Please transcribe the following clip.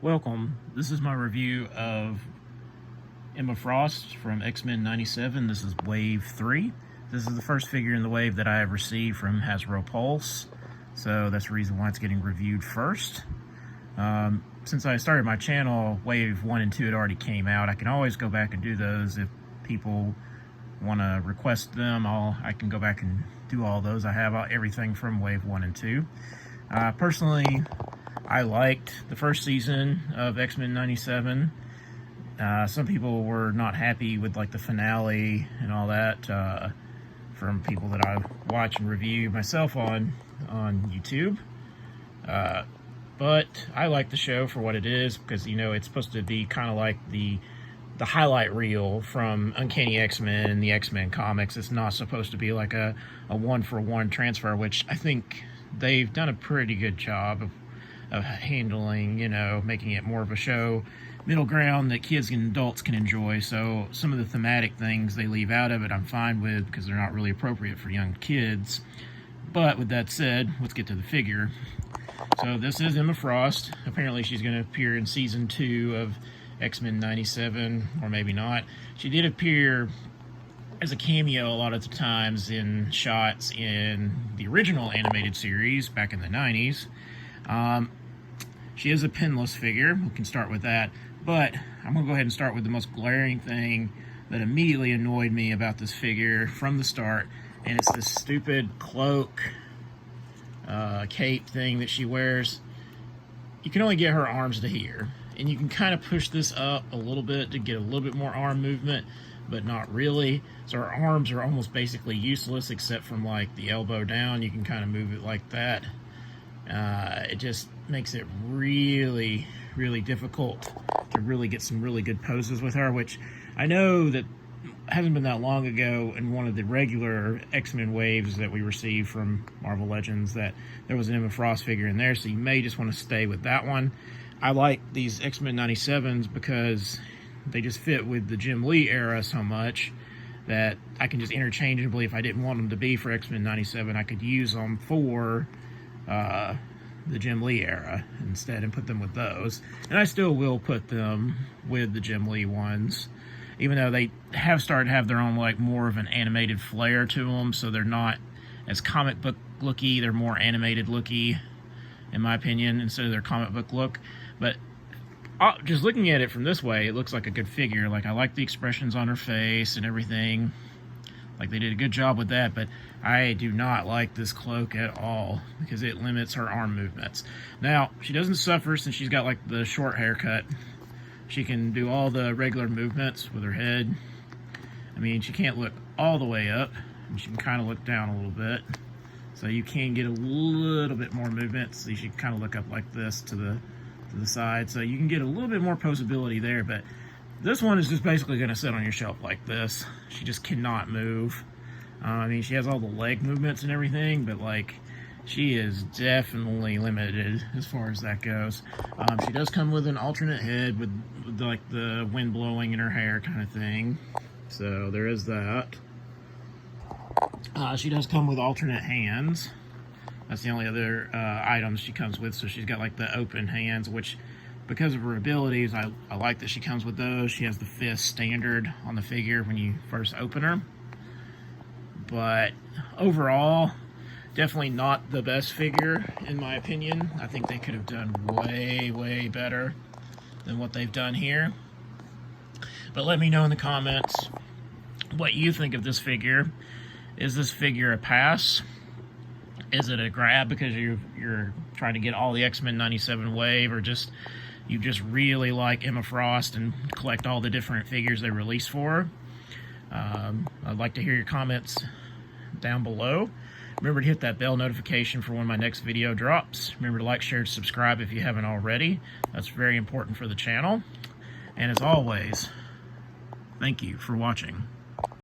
Welcome. This is my review of Emma Frost from X-Men 97. This is Wave 3. This is the first figure in the wave that I have received from Hasbro Pulse, so that's the reason why it's getting reviewed first. Since I started my channel, Wave 1 and 2 had already came out. I can always go back and do those if people want to request them. I can go back and do all those. I have everything from Wave 1 and 2. Personally, I liked the first season of X-Men 97. Some people were not happy with like the finale and all that from people that I watch and review myself on YouTube. But I like the show for what it is because, you know, it's supposed to be kind of like the highlight reel from Uncanny X-Men, the X-Men comics. It's not supposed to be like a one-for-one transfer, which I think they've done a pretty good job of handling, you know, making it more of a show middle ground that kids and adults can enjoy. So some of the thematic things they leave out of it I'm fine with because they're not really appropriate for young kids. But with that said, let's get to the figure. So this is Emma Frost. Apparently she's going to appear in season 2 of X-Men 97, or maybe not. She did appear as a cameo a lot of the times in shots in the original animated series back in the 90s. She is a pinless figure. We can start with that. But I'm going to go ahead and start with the most glaring thing that immediately annoyed me about this figure from the start. And it's this stupid cloak, cape thing that she wears. You can only get her arms to here. And you can kind of push this up a little bit to get a little bit more arm movement, but not really. So her arms are almost basically useless except from like the elbow down. You can kind of move it like that. It just makes it really, really difficult to really get some really good poses with her, which I know that hasn't been that long ago in one of the regular X-Men waves that we received from Marvel Legends that there was an Emma Frost figure in there, so you may just want to stay with that one. I like these X-Men 97s because they just fit with the Jim Lee era so much that I can just interchangeably, if I didn't want them to be for X-Men 97, I could use them for the Jim Lee era instead and put them with those. And I still will put them with the Jim Lee ones, even though they have started to have their own like more of an animated flair to them, so they're not as comic book looky, they're more animated looky in my opinion instead of their comic book look. But just looking at it from this way, it looks like a good figure. Like, I like the expressions on her face and everything. Like, they did a good job with that, but I do not like this cloak at all because it limits her arm movements. Now, she doesn't suffer since she's got, like, the short haircut. She can do all the regular movements with her head. I mean, she can't look all the way up. She can kind of look down a little bit. So you can get a little bit more movement. So you should kind of look up like this to the side. So you can get a little bit more posability there, but this one is just basically going to sit on your shelf like this. She just cannot move. I mean, she has all the leg movements and everything, but like, she is definitely limited as far as that goes. She does come with an alternate head with like the wind blowing in her hair kind of thing. So there is that. She does come with alternate hands. That's the only other items she comes with. So she's got like the open hands, which because of her abilities, I like that she comes with those. She has the fist standard on the figure when you first open her. But overall, definitely not the best figure in my opinion. I think they could have done way, way better than what they've done here. But let me know in the comments what you think of this figure. Is this figure a pass? Is it a grab because you're trying to get all the X-Men 97 wave, or just you just really like Emma Frost and collect all the different figures they release for her? I'd like to hear your comments down below. Remember to hit that bell notification for when my next video drops. Remember to like, share, and subscribe if you haven't already. That's very important for the channel. And as always, thank you for watching.